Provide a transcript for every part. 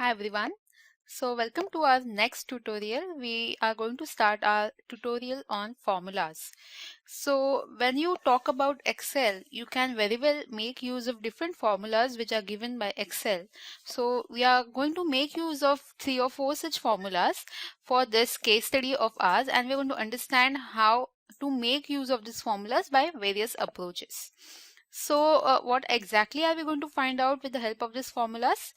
Hi everyone. So welcome to our next tutorial. We are going to start our tutorial on formulas. So when you talk about Excel, you can very well make use of different formulas which are given by Excel. So we are going to make use of 3 or 4 such formulas for this case study of ours, and we're going to understand how to make use of these formulas by various approaches. So what exactly are we going to find out with the help of these formulas?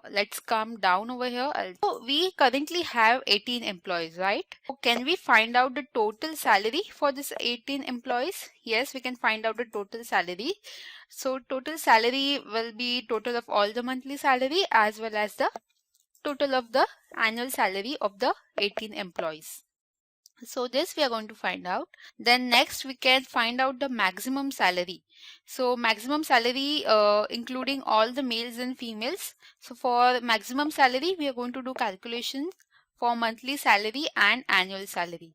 Let's come down over here. So we currently have 18 employees, right? So can we find out the total salary for this 18 employees? Yes, we can find out the total salary. So total salary will be total of all the monthly salary as well as the total of the annual salary of the 18 employees. So this we are going to find out. Then next we can find out the maximum salary. So maximum salary including all the males and females. So for maximum salary we are going to do calculations for monthly salary and annual salary.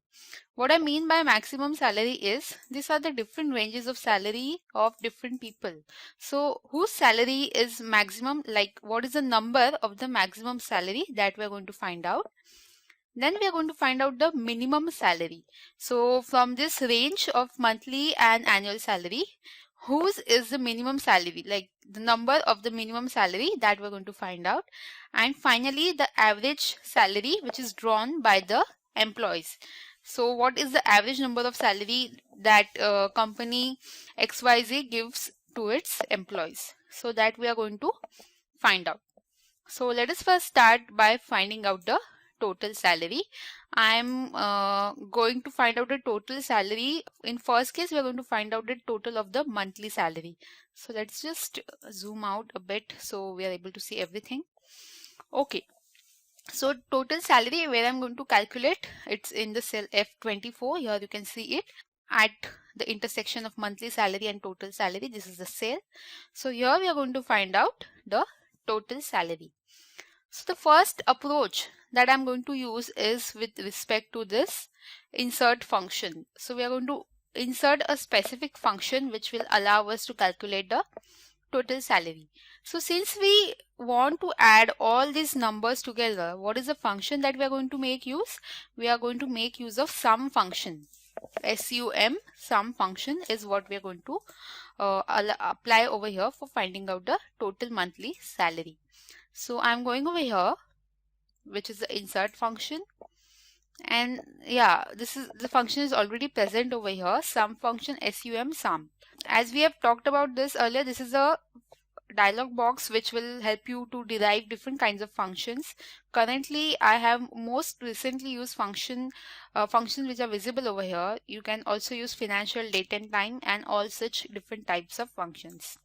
What I mean by maximum salary is these are the different ranges of salary of different people. So whose salary is maximum, like what is the number of the maximum salary, that we are going to find out. Then we are going to find out the minimum salary. So from this range of monthly and annual salary, whose is the minimum salary, like the number of the minimum salary, that we're going to find out. And finally the average salary which is drawn by the employees. So what is the average number of salary that company XYZ gives to its employees? So that we are going to find out. So let us first start by finding out the total salary. I'm going to find out the total salary. In first case, we are going to find out the total of the monthly salary. So let's just zoom out a bit so we are able to see everything. Okay. So total salary, where I'm going to calculate, it's in the cell F24. Here you can see it at the intersection of monthly salary and total salary. This is the cell. So here we are going to find out the total salary. So the first approach that I'm going to use is with respect to this insert function. So we are going to insert a specific function which will allow us to calculate the total salary. So since we want to add all these numbers together, what is the function that we are going to make use? We are going to make use of sum function. SUM, sum function, is what we are going to apply over here for finding out the total monthly salary. So I'm going over here, which is the insert function, and yeah, this is the function is already present over here, sum function, SUM, sum. As we have talked about this earlier, this is a dialog box which will help you to derive different kinds of functions. Currently I have most recently used functions which are visible over here. You can also use financial, date and time, and all such different types of functions.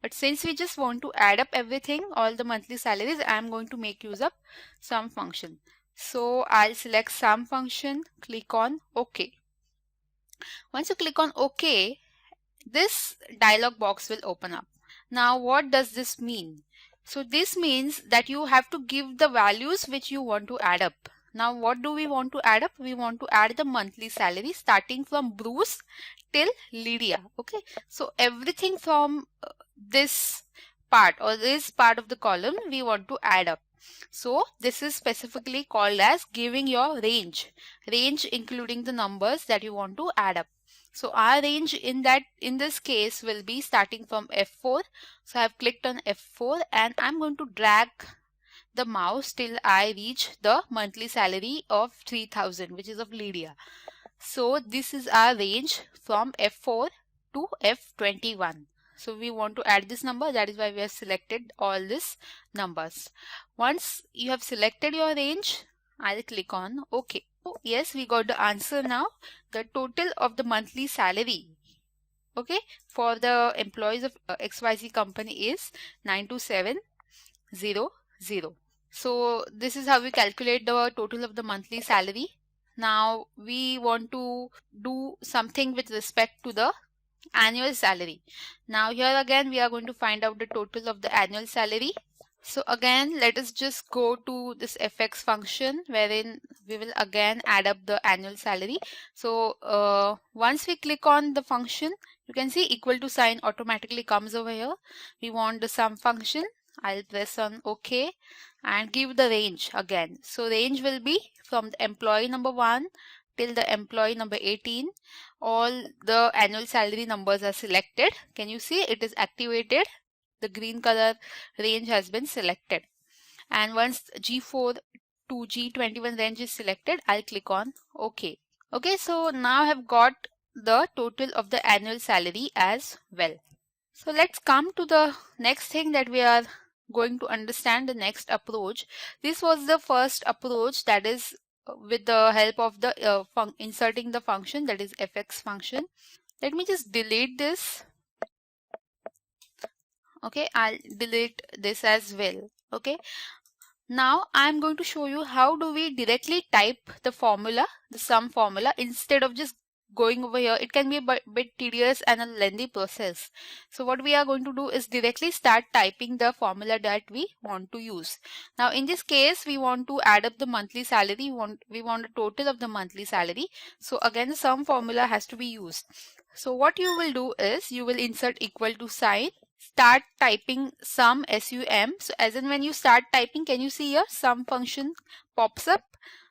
But since we just want to add up everything, all the monthly salaries, I am going to make use of sum function. So I'll select sum function, click on OK. Once you click on OK, this dialog box will open up. Now what does this mean? So this means that you have to give the values which you want to add up. Now what do we want to add up? We want to add the monthly salary starting from Bruce till Lydia. Okay, so everything from this part or this part of the column we want to add up. So this is specifically called as giving your range including the numbers that you want to add up. So our range in this case will be starting from F4. So I have clicked on F4 and I'm going to drag the mouse till I reach the monthly salary of 3000, which is of Lydia. So this is our range from F4 to F21. So we want to add this number, that is why we have selected all these numbers. Once you have selected your range, I'll click on OK. So yes, we got the answer now. The total of the monthly salary, okay, for the employees of XYZ company is 92700. So this is how we calculate the total of the monthly salary. Now we want to do something with respect to the annual salary. Now here again we are going to find out the total of the annual salary. So again, let us just go to this fx function wherein we will again add up the annual salary. So once we click on the function, you can see equal to sign automatically comes over here. We want the sum function. I'll press on OK. and give the range again. So range will be from the employee number 1 till the employee number 18. All the annual salary numbers are selected. Can you see it is activated? The green color range has been selected. And once G4 to G21 range is selected, I'll click on OK. Okay, so now I have got the total of the annual salary as well. So let's come to the next thing that we are going to understand, the next approach. This was the first approach, that is with the help of the inserting the function, that is fx function. Let me just delete this. Okay, I'll delete this as well. Okay, now I'm going to show you how do we directly type the formula, the sum formula, instead of just going over here. It can be a bit tedious and a lengthy process. So what we are going to do is directly start typing the formula that we want to use. Now in this case, we want to add up the monthly salary. We want a total of the monthly salary. So again, the sum formula has to be used. So what you will do is you will insert equal to sign, start typing sum, SUM. So as in when you start typing, can you see here sum function pops up?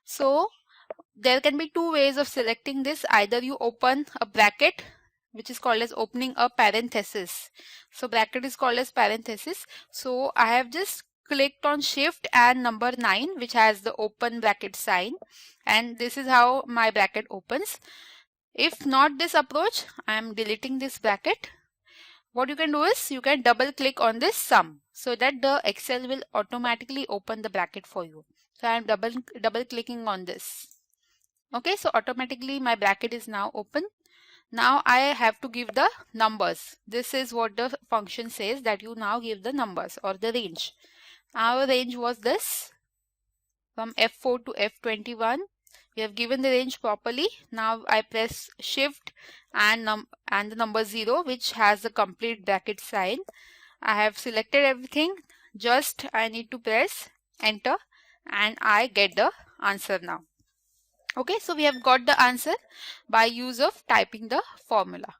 So there can be two ways of selecting this. Either you open a bracket, which is called as opening a parenthesis. So bracket is called as parenthesis. So I have just clicked on shift and number 9, which has the open bracket sign, and this is how my bracket opens. If not this approach, I am deleting this bracket. What you can do is you can double click on this sum so that the Excel will automatically open the bracket for you. So I am double clicking on this. Okay, so automatically my bracket is now open. Now I have to give the numbers. This is what the function says, that you now give the numbers or the range. Our range was this, from F4 to F21. We have given the range properly. Now I press shift and the number 0, which has the complete bracket sign. I have selected everything. Just I need to press enter and I get the answer now. Okay, so we have got the answer by use of typing the formula.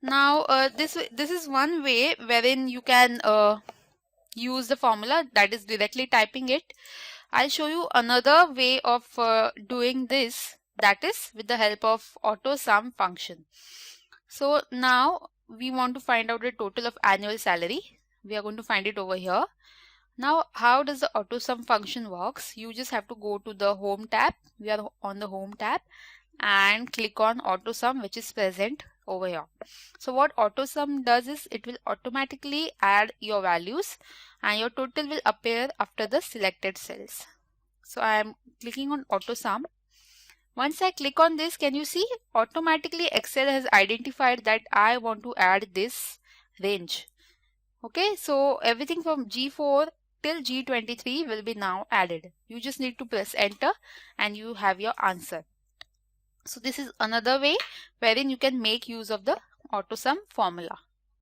Now this is one way wherein you can use the formula, that is directly typing it. I'll show you another way of doing this, that is with the help of AutoSum function. So now we want to find out the total of annual salary. We are going to find it over here. Now how does the AutoSum function works? You just have to go to the home tab. We are on the home tab and click on AutoSum, which is present over here. So what AutoSum does is it will automatically add your values and your total will appear after the selected cells. So I am clicking on AutoSum. Once I click on this, can you see automatically Excel has identified that I want to add this range. Okay, so everything from G4 till G23 will be now added. You just need to press enter and you have your answer. So this is another way wherein you can make use of the AutoSum formula.